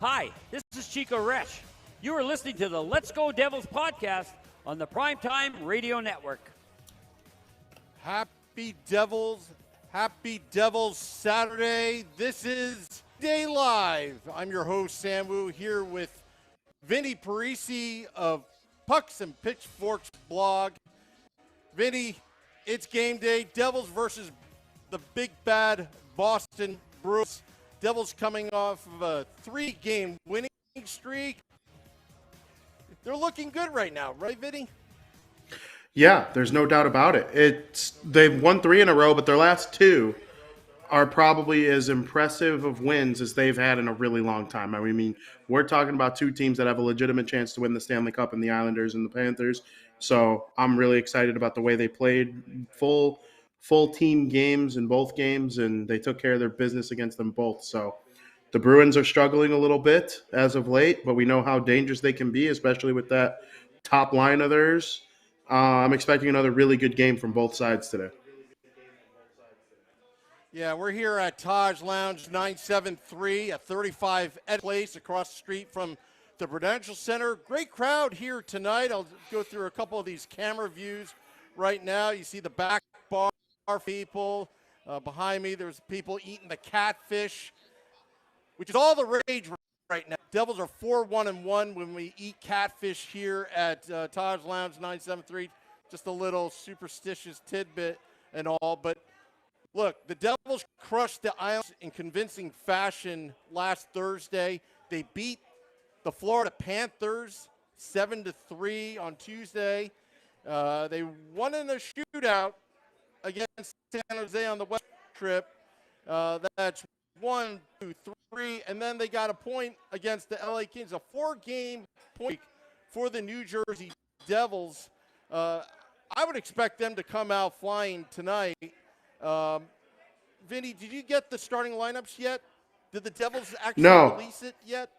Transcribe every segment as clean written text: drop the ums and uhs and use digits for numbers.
Hi, this is Chico Resch. You are listening to the Let's Go Devils podcast on the Primetime Radio Network. Happy Devils Saturday. This is Day Live. I'm your host, Sam Wu, here with Vinny Parisi of Pucks and Pitchforks blog. Vinny, it's game day. Devils versus the big bad Boston Bruins. Devils coming off of a 3-game winning streak. They're looking good right now, right, Vinny? Yeah, there's no doubt about it. They've won 3 in a row, but their last 2 are probably as impressive of wins as they've had in a really long time. I mean, we're talking about 2 teams that have a legitimate chance to win the Stanley Cup in the Islanders and the Panthers. So I'm really excited about the way they played full team games in both games, and they took care of their business against them both. So the Bruins are struggling a little bit as of late, but we know how dangerous they can be, especially with that top line of theirs. I'm expecting another really good game from both sides today. Yeah, we're here at Taj Lounge 973 at 35 Ed Place across the street from the Prudential Center. Great crowd here tonight. I'll go through a couple of these camera views right now. You see the back bar people. Behind me, there's people eating the catfish, which is all the rage right now. Devils are 4-1-1 when we eat catfish here at Taj Lounge 973. Just a little superstitious tidbit and all, but look, the Devils crushed the Islanders in convincing fashion last Thursday. They beat the Florida Panthers 7-3 on Tuesday. They won in a shootout against San Jose on the West trip. That's 1, 2, 3, and then they got a point against the LA Kings, a 4-game point for the New Jersey Devils. I would expect them to come out flying tonight. Vinny, did you get the starting lineups yet? Did the Devils actually release it yet?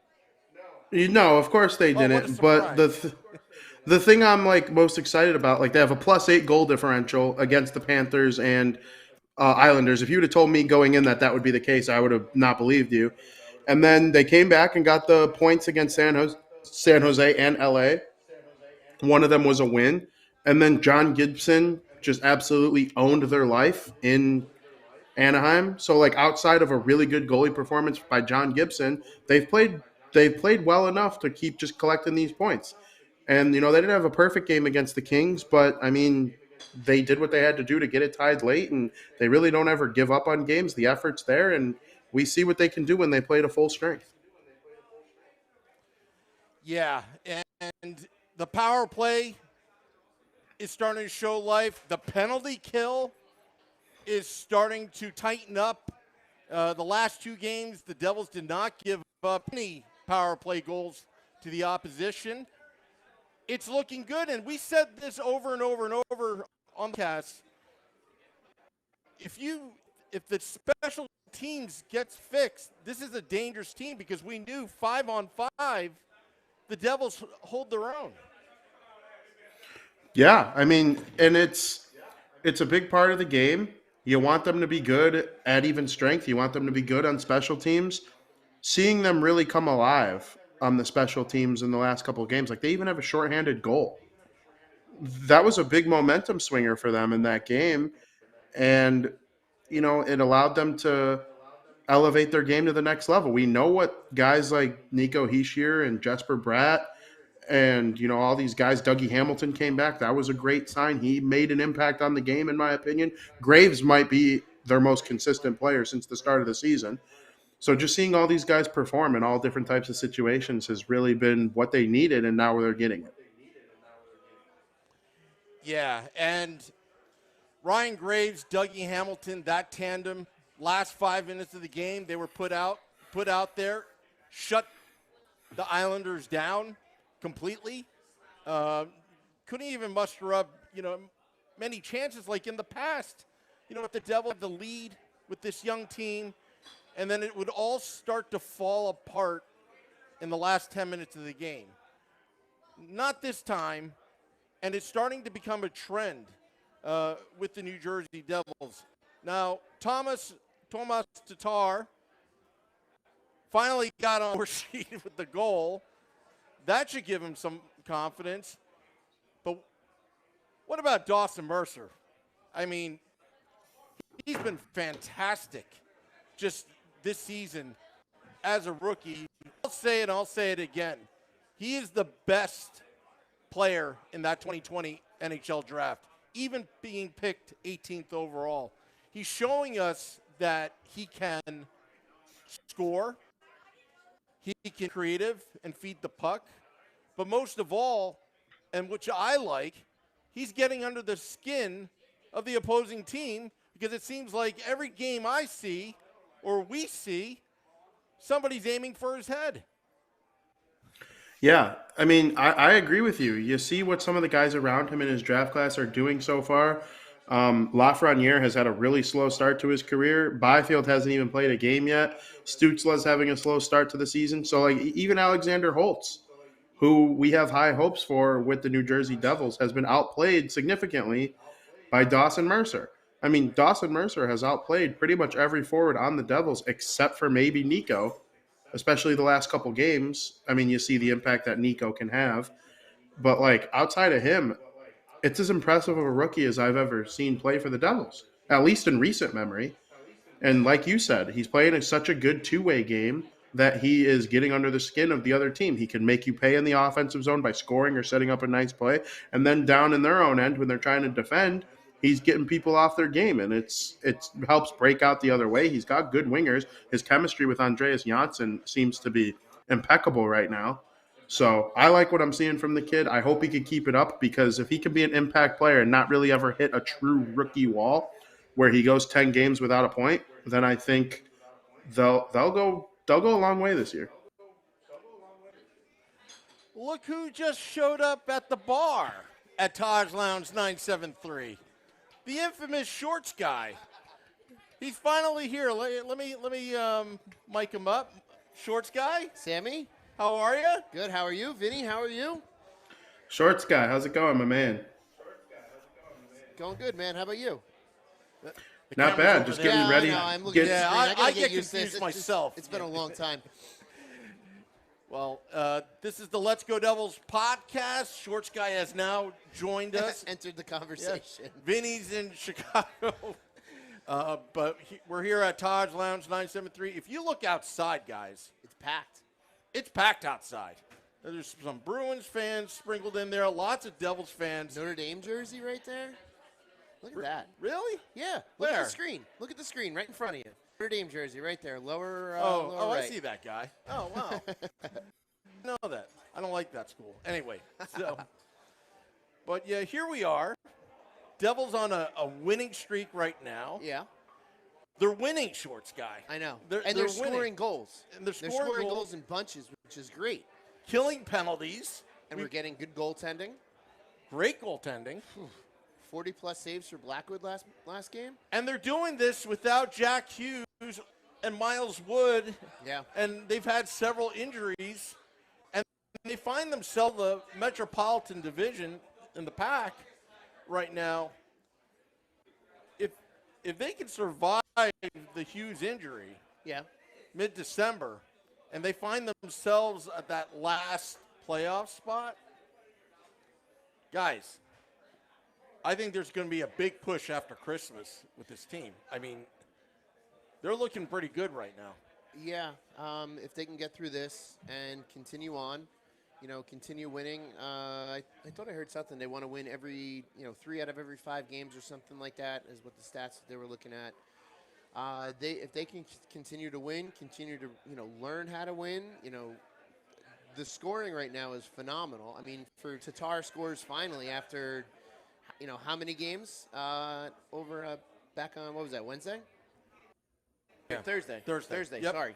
No, of course they didn't. But the thing I'm most excited about, they have a +8 goal differential against the Panthers and Islanders. If you would have told me going in that would be the case, I would have not believed you. And then they came back and got the points against San Jose and LA. One of them was a win. And then John Gibson just absolutely owned their life in Anaheim. So outside of a really good goalie performance by John Gibson, they've played well enough to keep just collecting these points. And they didn't have a perfect game against the Kings, but I mean, they did what they had to do to get it tied late, and they really don't ever give up on games. The effort's there, and we see what they can do when they play to full strength. Yeah, and the power play is starting to show life. The penalty kill is starting to tighten up. The last 2 games, the Devils did not give up any power play goals to the opposition. It's looking good, and we said this over and over and over on the cast. If the special teams gets fixed, this is a dangerous team because we knew 5-on-5, the Devils hold their own. Yeah, I mean, and it's a big part of the game. You want them to be good at even strength. You want them to be good on special teams. Seeing them really come alive on the special teams in the last couple of games, they even have a shorthanded goal. That was a big momentum swinger for them in that game. And, it allowed them to elevate their game to the next level. We know what guys like Nico Hischier and Jesper Bratt and, all these guys, Dougie Hamilton came back. That was a great sign. He made an impact on the game, in my opinion. Graves might be their most consistent player since the start of the season. So just seeing all these guys perform in all different types of situations has really been what they needed, and now they're getting it. Yeah, and Ryan Graves, Dougie Hamilton, that tandem, last 5 minutes of the game, they were put out there, shut the Islanders down completely. Couldn't even muster up, many chances like in the past. If the Devils had the lead with this young team, and then it would all start to fall apart in the last 10 minutes of the game. Not this time, and it's starting to become a trend with the New Jersey Devils. Now, Tomas Tatar Finally got on the sheet with the goal. That should give him some confidence. But what about Dawson Mercer? I mean, he's been fantastic just this season as a rookie. I'll say it, I'll say it again. He is the best player in that 2020 NHL draft, even being picked 18th overall. He's showing us that he can score, he can be creative and feed the puck, but most of all, and which I like, he's getting under the skin of the opposing team, because it seems like every game I see or we see, somebody's aiming for his head. Yeah, I mean, I agree with you. You see what some of the guys around him in his draft class are doing so far. Lafreniere has had a really slow start to his career. Byfield hasn't even played a game yet. Stützle's having a slow start to the season. So, like, even Alexander Holtz, who we have high hopes for with the New Jersey Devils, has been outplayed significantly by Dawson Mercer. I mean, Dawson Mercer has outplayed pretty much every forward on the Devils except for maybe Nico, especially the last couple games. I mean, you see the impact that Nico can have. But, like, outside of him, it's as impressive of a rookie as I've ever seen play for the Devils, at least in recent memory. And like you said, he's playing such a good two-way game that he is getting under the skin of the other team. He can make you pay in the offensive zone by scoring or setting up a nice play. And then down in their own end, when they're trying to defend, he's getting people off their game. And it helps break out the other way. He's got good wingers. His chemistry with Andreas Janssen seems to be impeccable right now. So I like what I'm seeing from the kid. I hope he can keep it up, because if he can be an impact player and not really ever hit a true rookie wall where he goes 10 games without a point, then I think they'll go a long way this year. Look who just showed up at the bar at Taj Lounge 973. The infamous shorts guy. He's finally here. Let me mic him up. Shorts guy? Sammy? How are you? Good. How are you? Vinny, how are you? Shorts guy, how's it going, my man? Going good, man. How about you? Not bad. Just getting ready. Yeah, I'm looking at the screen. I get used to confused this. myself. It's been a long time. Well, this is the Let's Go Devils podcast. Shorts guy has now joined us. Entered the conversation. Yeah. Vinny's in Chicago. But we're here at Taj Lounge 973. If you look outside, guys, It's packed. it's packed outside. There's some Bruins fans sprinkled in there, lots of Devils fans. Notre Dame jersey right there. Look at that. Really? Yeah. Look at Where? the screen. Look at the screen right in front of you. Notre Dame jersey right there. Lower. Oh, right. I see that guy. Oh, wow. know that. I don't like that school. Anyway, but yeah, here we are. Devils on a winning streak right now. Yeah. They're winning, shorts guy. I know. They're scoring winning. goals. And they're They're scoring scoring goals. goals in bunches, which is great. Killing penalties. And we're getting good goaltending. Great goaltending. 40-plus saves for Blackwood last game. And they're doing this without Jack Hughes and Miles Wood. Yeah. And they've had several injuries. And they find themselves the Metropolitan Division in the pack right now. If they can survive the Hughes injury, Yeah. mid-December, and they find themselves at that last playoff spot, guys, I think there's going to be a big push after Christmas with this team. I mean, they're looking pretty good right now. Yeah, if they can get through this and continue on, continue winning. I thought I heard something. They want to win every, 3 out of every 5 games or something like that is what the stats that they were looking at. If they can continue to win, continue to, learn how to win, the scoring right now is phenomenal. I mean, for Tatar scores finally after, how many games over back on, what was that, Wednesday? Yeah. Thursday. Thursday. Yep. Sorry.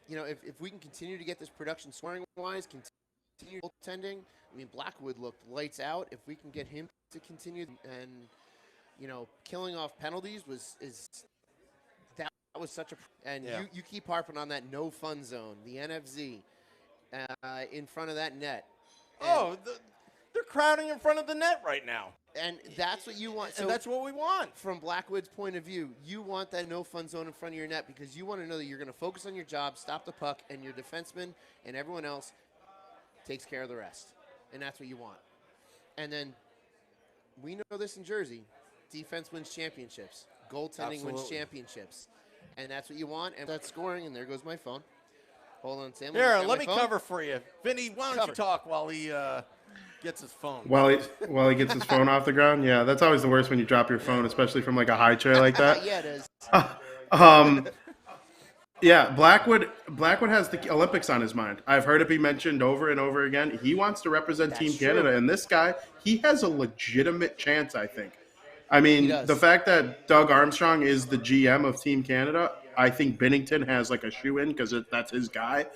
If we can continue to get this production scoring-wise, continue goaltending, I mean, Blackwood looked lights out. If we can get him to continue and, killing off penalties that was such a – and yeah. you keep harping on that no fun zone, the NFZ, in front of that net. Oh, they're crowding in front of the net right now. And that's what you want. And that's what we want. From Blackwood's point of view, you want that no-fun zone in front of your net because you want to know that you're going to focus on your job, stop the puck, and your defenseman and everyone else takes care of the rest. And that's what you want. And then we know this in Jersey. Defense wins championships. Goaltending wins championships. And that's what you want. And that's scoring. And there goes my phone. Hold on, Sam. Here, let me cover for you. Vinny, why don't you talk while he gets his phone? While he gets his phone off the ground? Yeah, that's always the worst when you drop your phone, especially from like a high chair like that. Yeah, it is. Yeah, Blackwood has the Olympics on his mind. I've heard it be mentioned over and over again. He wants to represent Team Canada, and this guy, he has a legitimate chance, I think. I mean, the fact that Doug Armstrong is the GM of Team Canada, I think Binnington has like a shoe-in because that's his guy.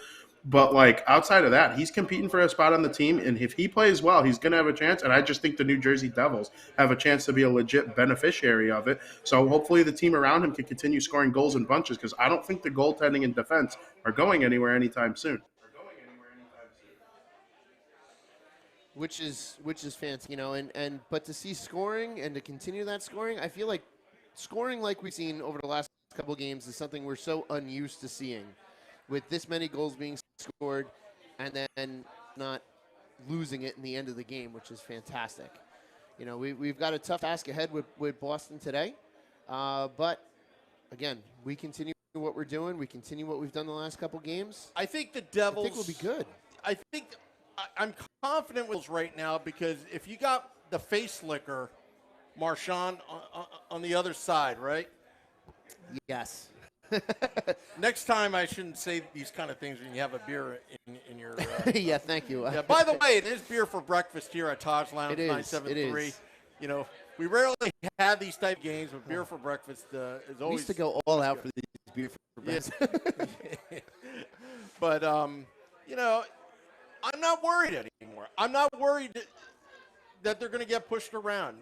But like outside of that, he's competing for a spot on the team, and if he plays well, he's going to have a chance. And I just think the New Jersey Devils have a chance to be a legit beneficiary of it. So hopefully the team around him can continue scoring goals in bunches because I don't think the goaltending and defense are going anywhere anytime soon. Which is fancy, but to see scoring and to continue that scoring, I feel like scoring like we've seen over the last couple games is something we're so unused to seeing, with this many goals being scored and then not losing it in the end of the game, which is fantastic. We've got a tough task ahead with Boston today, but again, we continue what we're doing. We continue what we've done the last couple games. I think the Devils. I think we'll be good. I'm confident with right now because if you got the face licker, Marchand on the other side, right? Yes. Next time I shouldn't say these kind of things when you have a beer in your. Yeah, thank you. Yeah. By the way, it is beer for breakfast here at Taj Lounge 973. We rarely have these type of games, but beer for breakfast is always. We used to go all out for these beer for breakfast. Yeah. But I'm not worried anymore. I'm not worried that they're going to get pushed around.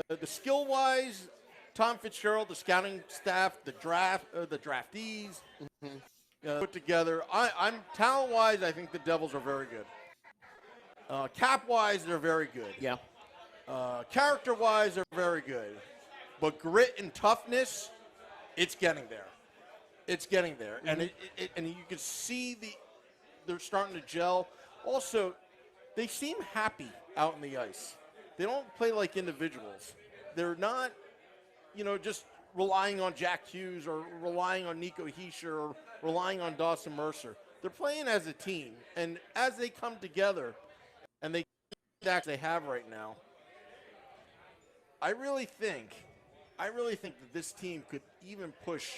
The skill-wise, Tom Fitzgerald, the scouting staff, the draftees put together. I'm talent-wise, I think the Devils are very good. Cap-wise, they're very good. Yeah. Character-wise, they're very good. But grit and toughness, it's getting there. It's getting there, and you can see they're starting to gel. Also, they seem happy out on the ice. They don't play like individuals. They're not, just relying on Jack Hughes or relying on Nico Hischier or relying on Dawson Mercer. They're playing as a team, and as they come together and they have right now, I really think that this team could even push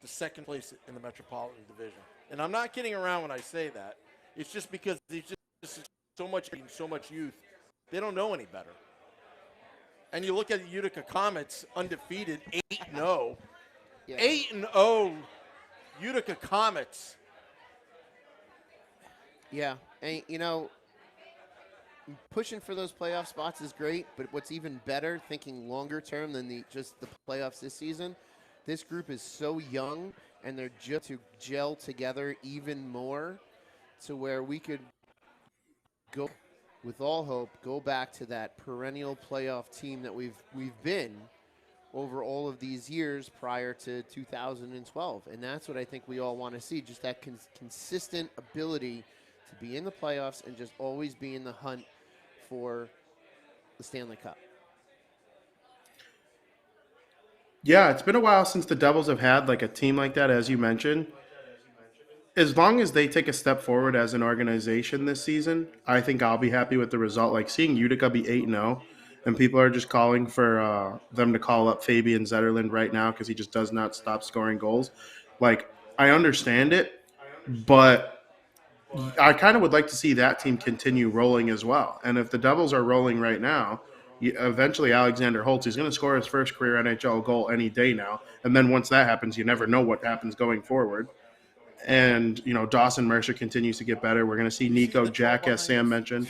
the second place in the Metropolitan Division. And I'm not kidding around when I say that. It's just because there's just so much youth. They don't know any better. And you look at the Utica Comets, undefeated, 8-0. Yeah. 8-0 Utica Comets. Yeah, and pushing for those playoff spots is great, but what's even better, thinking longer term than just the playoffs this season, this group is so young, and they're just to gel together even more to where we could go, with all hope, go back to that perennial playoff team that we've been over all of these years prior to 2012. And that's what I think we all want to see, just that consistent ability to be in the playoffs and just always be in the hunt for the Stanley Cup. Yeah, it's been a while since the Devils have had like a team like that, as you mentioned. As long as they take a step forward as an organization this season, I think I'll be happy with the result. Like seeing Utica be 8-0, and people are just calling for them to call up Fabian Zetterlund right now because he just does not stop scoring goals. Like, I understand it, but I kind of would like to see that team continue rolling as well. And if the Devils are rolling right now, eventually Alexander Holtz is going to score his first career NHL goal any day now. And then once that happens, you never know what happens going forward. And, Dawson Mercer continues to get better. We're going to see Nico Jack, as Sam mentioned.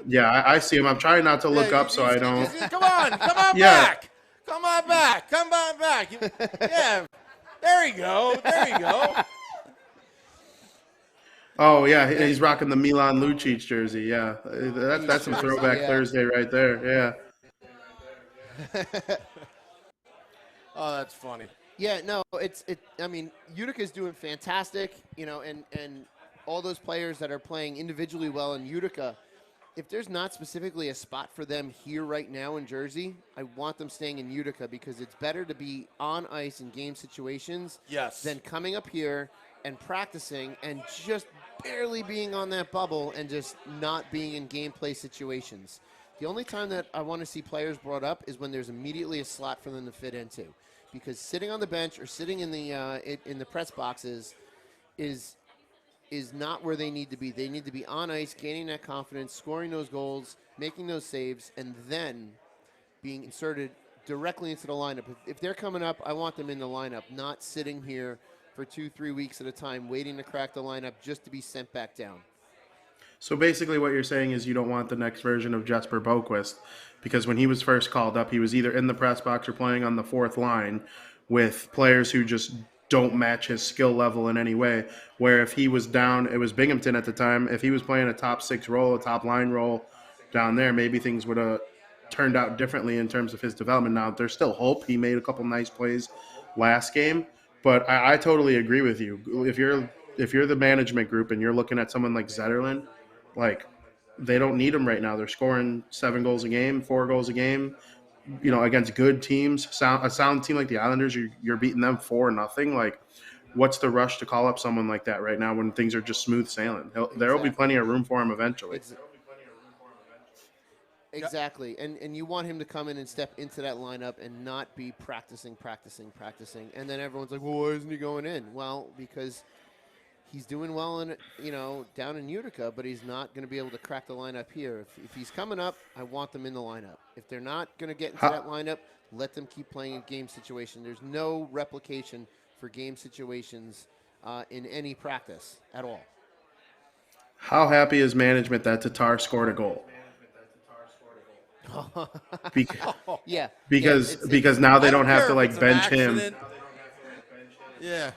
Yeah, I see him. I'm trying not to look up so I don't. Come on back. Come on back. Yeah, there you go. Oh yeah, he's rocking the Milan Lucic jersey. Yeah, that's some throwback Yeah. Thursday right there. Yeah. Oh, that's funny. Yeah, no, I mean, Utica's doing fantastic, and all those players that are playing individually well in Utica, if there's not specifically a spot for them here right now in Jersey, I want them staying in Utica because it's better to be on ice in game situations than coming up here and practicing and just barely being on that bubble and just not being in gameplay situations. The only time that I want to see players brought up is when there's immediately a slot for them to fit into, because sitting on the bench or sitting in the press boxes is not where they need to be. They need to be on ice, gaining that confidence, scoring those goals, making those saves, and then being inserted directly into the lineup. If they're coming up, I want them in the lineup, not sitting here for 2-3 weeks at a time waiting to crack the lineup just to be sent back down. So basically what you're saying is you don't want the next version of Jesper Boquist, because when he was first called up, he was either in the press box or playing on the fourth line with players who just don't match his skill level in any way. Where if he was down, it was Binghamton at the time, if he was playing a top six role, a top line role down there, maybe things would have turned out differently in terms of his development. Now, there's still hope. He made a couple nice plays last game, but I totally agree with you. If you're the management group and you're looking at someone like Zetterlund, like, they don't need him right now. They're scoring 7 goals a game, 4 goals a game, against good teams. A sound team like the Islanders, you're beating them 4-0. Like, what's the rush to call up someone like that right now when things are just smooth sailing? There will be plenty of room for him eventually. Exactly. And you want him to come in and step into that lineup and not be practicing. And then everyone's like, well, why isn't he going in? Well, because he's doing well down in Utica, but he's not going to be able to crack the lineup here. If he's coming up, I want them in the lineup. If they're not going to get into that lineup, let them keep playing a game situation. There's no replication for game situations in any practice at all. How happy is management that Tatar scored a goal? Because now they don't have to bench him. Yeah.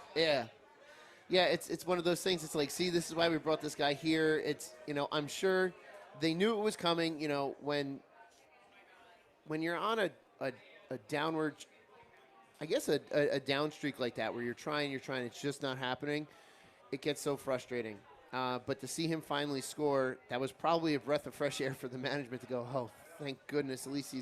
Yeah, it's one of those things. It's like, see, this is why we brought this guy here. It's, I'm sure they knew it was coming. When you're on a downward, I guess a down streak like that, where you're trying, it's just not happening. It gets so frustrating. But to see him finally score, that was probably a breath of fresh air for the management to go, oh, thank goodness, at least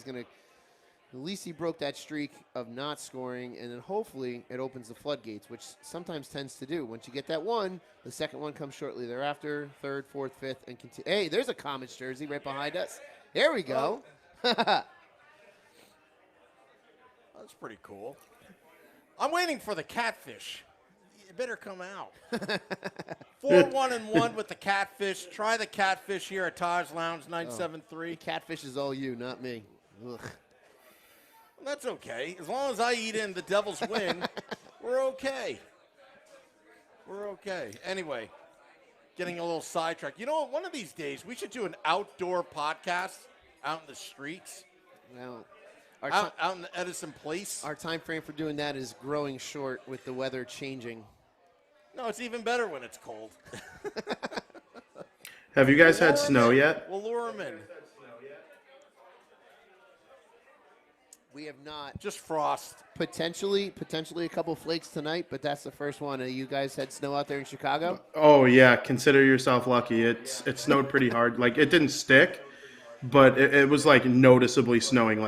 he broke that streak of not scoring, and then hopefully it opens the floodgates, which sometimes tends to do. Once you get that one, the second one comes shortly thereafter, third, fourth, fifth, and continue. Hey, there's a Comets jersey right behind us. There we go. That's pretty cool. I'm waiting for the catfish. You better come out. 4-1-1 with the catfish. Try the catfish here at Taj Lounge 973. Catfish is all you, not me. Ugh. Well, that's okay. As long as I eat in, the Devils win, we're okay. We're okay. Anyway, getting a little sidetracked. You know what? One of these days, we should do an outdoor podcast out in the streets. Well, out in Edison Place. Our time frame for doing that is growing short with the weather changing. No, it's even better when it's cold. Have you guys had snow yet? We'll lure them in. We have not. Just frost. Potentially a couple flakes tonight, but that's the first one. You guys had snow out there in Chicago? Oh, yeah. Consider yourself lucky. It snowed pretty hard. Like, it didn't stick, but it was, noticeably snowing,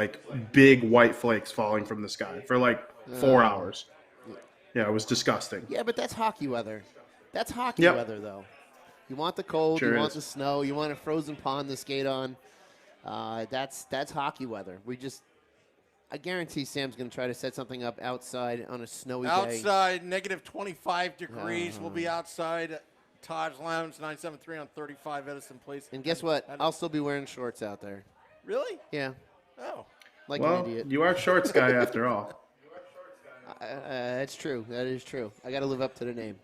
big white flakes falling from the sky for, 4 hours. Yeah, it was disgusting. Yeah, but that's hockey weather. That's hockey weather, though. You want the cold, sure you want the snow, you want a frozen pond to skate on. That's hockey weather. I guarantee Sam's going to try to set something up outside on a snowy day. Outside, negative 25 degrees. We'll be outside at Taj Lounge 973 on 35 Edison Place. And guess what? I'll still be wearing shorts out there. Really? Yeah. Oh. Like an idiot. You are shorts guy after all. That's true. That is true. I got to live up to the name.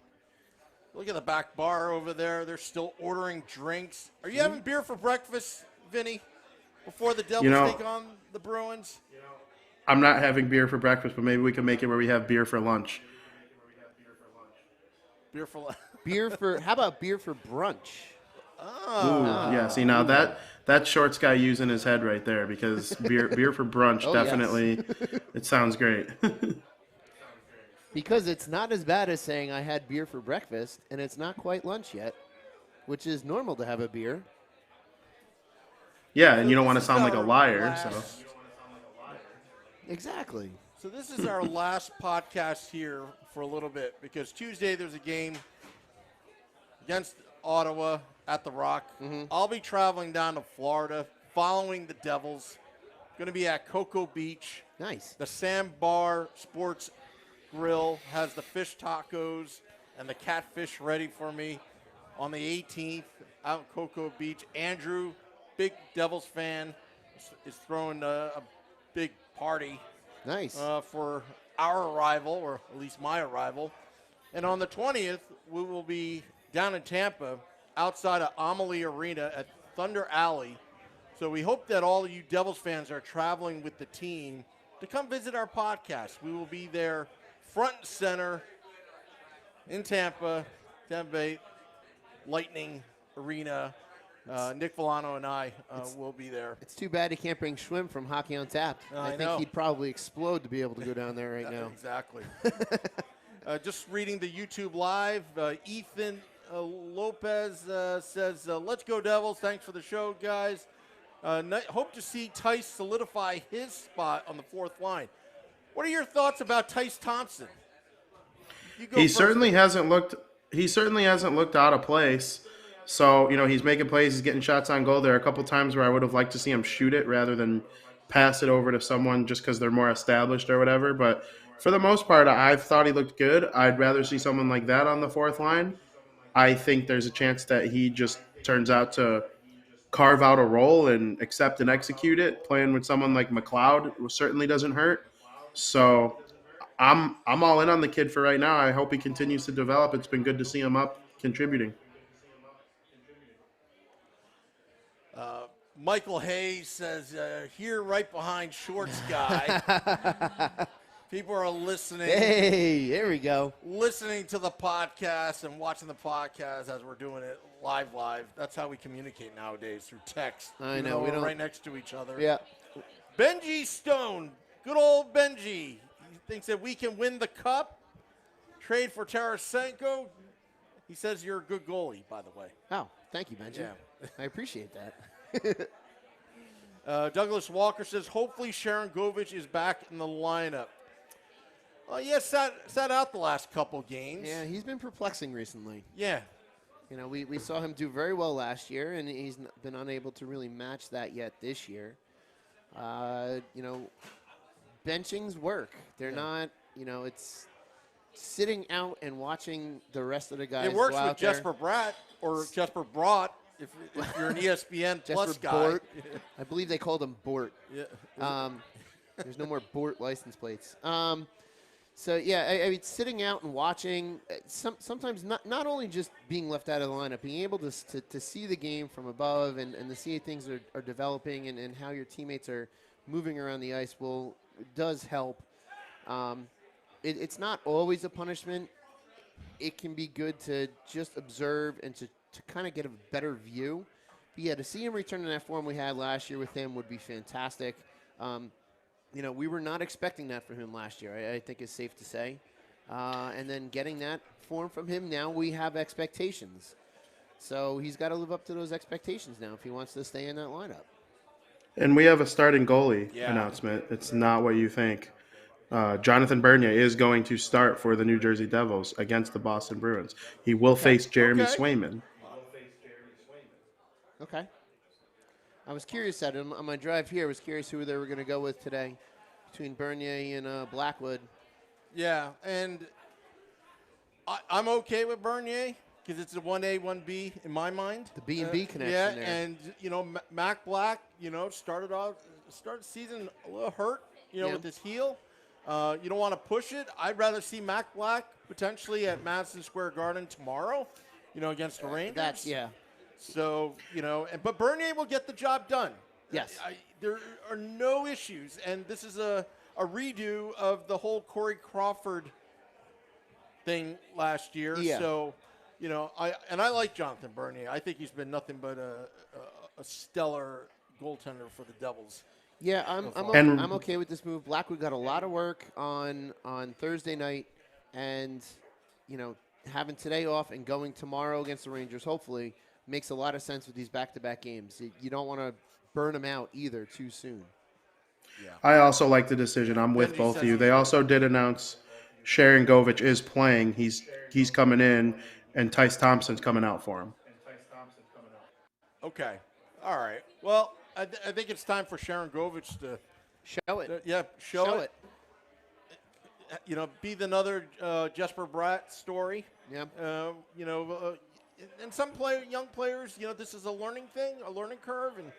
Look at the back bar over there. They're still ordering drinks. Are you having beer for breakfast, Vinny, before the Devils take on the Bruins? I'm not having beer for breakfast, but maybe we can make it where we have beer for lunch. Beer for How about beer for brunch? Ooh, yeah. See, now that Shorts guy using his head right there, because beer for brunch, Oh, definitely, yes. it sounds great. Because it's not as bad as saying I had beer for breakfast, and it's not quite lunch yet, which is normal to have a beer. Yeah, and you don't this want to is sound like a our liar, last- so. Exactly. So this is our last podcast here for a little bit, because Tuesday there's a game against Ottawa at the Rock. I'll be traveling down to Florida following the Devils. Going to be at Cocoa Beach. Nice. The Sandbar Sports Grill has the fish tacos and the catfish ready for me on the 18th out in Cocoa Beach. Andrew, big Devils fan, is throwing a big party Nice. for our arrival, or at least my arrival. And on the 20th, we will be down in Tampa outside of Amalie Arena at Thunder Alley. So we hope that all of you Devils fans are traveling with the team to come visit our podcast. We will be there front and center in Tampa Bay Lightning Arena. Nick Villano and I will be there. It's too bad he can't bring Schwim from Hockey on Tap. I think know. he'd probably explode to be able to go down there right now. Exactly. Just reading the YouTube live, Ethan Lopez says, let's go Devils. Thanks for the show, guys. Hope to see Tice solidify his spot on the fourth line. What are your thoughts about Tice Thompson? He certainly hasn't looked out of place. So, he's making plays, he's getting shots on goal. There are a couple times where I would have liked to see him shoot it rather than pass it over to someone just because they're more established or whatever. But for the most part, I thought he looked good. I'd rather see someone like that on the fourth line. I think there's a chance that he just turns out to carve out a role and accept and execute it. Playing with someone like McLeod certainly doesn't hurt. So I'm all in on the kid for right now. I hope he continues to develop. It's been good to see him up contributing. Michael Hayes says, here right behind Shorts Guy. People are listening. Hey, there we go. Listening to the podcast and watching the podcast as we're doing it live. That's how we communicate nowadays, through text. I know. We're right next to each other. Yeah. Benji Stone, good old Benji. He thinks that we can win the cup. Trade for Tarasenko. He says you're a good goalie, by the way. Oh, thank you, Benji. Yeah. I appreciate that. Douglas Walker says, hopefully Sharon Govich is back in the lineup. Well, yes, sat out the last couple games. Yeah, he's been perplexing recently. Yeah. We saw him do very well last year, and he's been unable to really match that yet this year. Benchings work. They're not, it's sitting out and watching the rest of the guys. It works go out with there. Jesper Bratt or Jesper Brott if you're an ESPN Plus guy. Bort. I believe they called him Bort. Yeah. There's no more Bort license plates. So, yeah, I mean, sitting out and watching, sometimes not only just being left out of the lineup, being able to see the game from above and to see things are developing and how your teammates are moving around the ice does help. It's not always a punishment. It can be good to just observe and to kind of get a better view. But yeah, to see him return to that form we had last year with him would be fantastic. We were not expecting that from him last year, I think is safe to say. And then getting that form from him, now we have expectations. So he's got to live up to those expectations now if he wants to stay in that lineup. And we have a starting goalie announcement. It's not what you think. Jonathan Bernier is going to start for the New Jersey Devils against the Boston Bruins. He will face Jeremy Swayman. Okay. I was curious on my drive here. I was curious who they were going to go with today between Bernier and Blackwood. Yeah, and I'm okay with Bernier because it's a 1A, 1B in my mind. The B&B connection there. And, Mac Black, started the season a little hurt, with his heel. You don't want to push it. I'd rather see Mac Black potentially at Madison Square Garden tomorrow, against the Rangers. So, but Bernier will get the job done. Yes. There are no issues. And this is a redo of the whole Corey Crawford thing last year. Yeah. So, I like Jonathan Bernier. I think he's been nothing but a stellar goaltender for the Devils. Yeah, I'm okay with this move. Blackwood got a lot of work on Thursday night, and having today off and going tomorrow against the Rangers hopefully makes a lot of sense with these back-to-back games. You don't want to burn them out either too soon. Yeah. I also like the decision. I'm with both of you. They also did announce Sharon Govich is playing. He's coming in, and Tice Thompson's coming out for him. Okay. All right. Well, I think it's time for Sharon Govich to show it. Show it. Be another Jesper Bratt story. Yeah. And some young players, this is a learning thing, a learning curve, and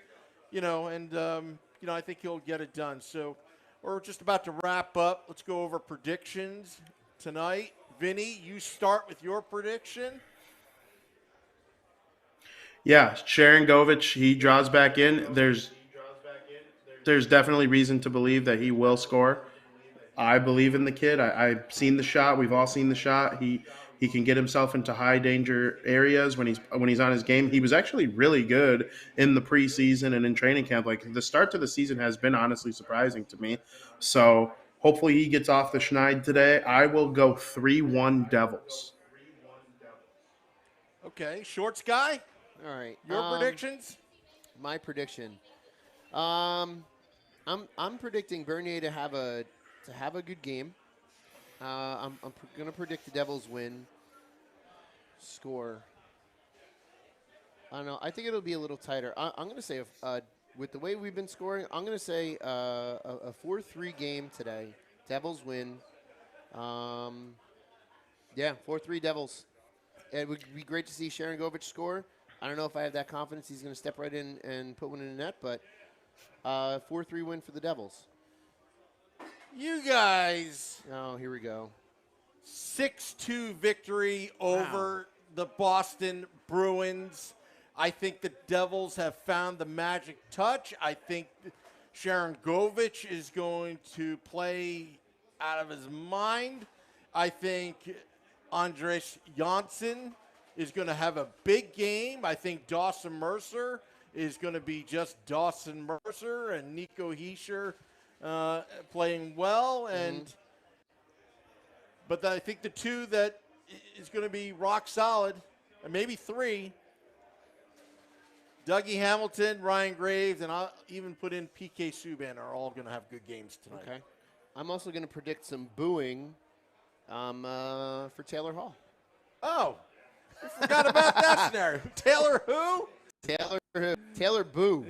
I think he'll get it done. So we're just about to wrap up. Let's go over predictions tonight. Vinny, you start with your prediction. Yeah, Sharon Govich, he draws back in. There's definitely reason to believe that he will score. I believe in the kid. I've seen the shot. We've all seen the shot. He can get himself into high danger areas when he's on his game. He was actually really good in the preseason and in training camp. Like, the start to the season has been honestly surprising to me. So hopefully he gets off the schneid today. I will go 3-1 Devils. Okay, Shorts guy. All right. Your predictions? My prediction. I'm predicting Bernier to have a good game. I'm going to predict the Devils win. Score. I don't know. I think it'll be a little tighter. I'm going to say, with the way we've been scoring, I'm going to say a 4-3 game today. Devils win. 4-3 Devils. It would be great to see Sharon Govich score. I don't know if I have that confidence he's going to step right in and put one in the net, but 4-3 win for the Devils. You guys. Oh, here we go. 6-2 victory over the Boston Bruins. I think the Devils have found the magic touch. I think Sharon Govich is going to play out of his mind. I think Andres Janssen is going to have a big game. I think Dawson Mercer is going to be just Dawson Mercer, and Nico Hischier playing well. But I think the two that is going to be rock solid, and maybe three, Dougie Hamilton, Ryan Graves, and I'll even put in PK Subban are all going to have good games tonight. Okay. I'm also going to predict some booing for Taylor Hall. Oh, I forgot about that scenario. Taylor who? Taylor Boo.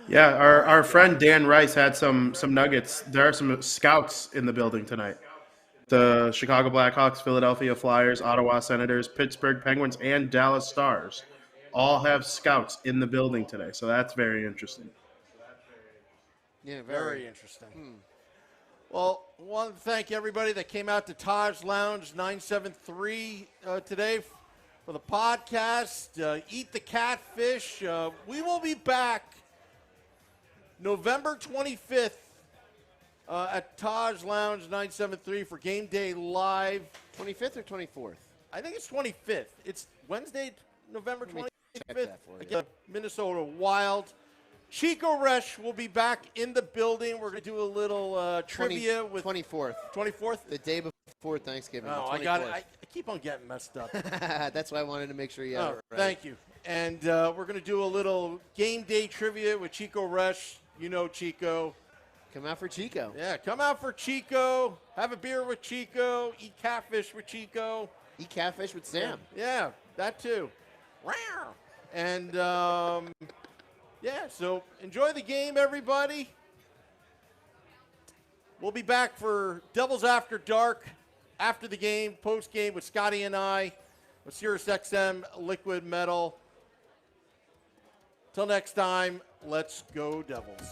Yeah, our friend Dan Rice had some nuggets. There are some scouts in the building tonight. The Chicago Blackhawks, Philadelphia Flyers, Ottawa Senators, Pittsburgh Penguins, and Dallas Stars all have scouts in the building today. So that's very interesting. Yeah, very interesting. Well, I want to thank everybody that came out to Taj Lounge 973 today for the podcast. Eat the Catfish. We will be back November 25th at Taj Lounge 973 for Game Day Live. 25th or 24th? I think it's 25th. It's Wednesday, November 25th. Against Minnesota Wild. Chico Resch will be back in the building. We're going to do a little trivia with 24th. 24th? The day before Thanksgiving. Oh, I got it. I keep on getting messed up. That's why I wanted to make sure you had it right. Thank you. And we're going to do a little game day trivia with Chico Resch. You know Chico. Come out for Chico. Yeah, come out for Chico. Have a beer with Chico. Eat catfish with Chico. Eat catfish with Sam. Yeah, that too. And, so enjoy the game, everybody. We'll be back for Devils After Dark after the game, post game with Scotty and I, with Sirius XM Liquid Metal. Till next time, let's go Devils.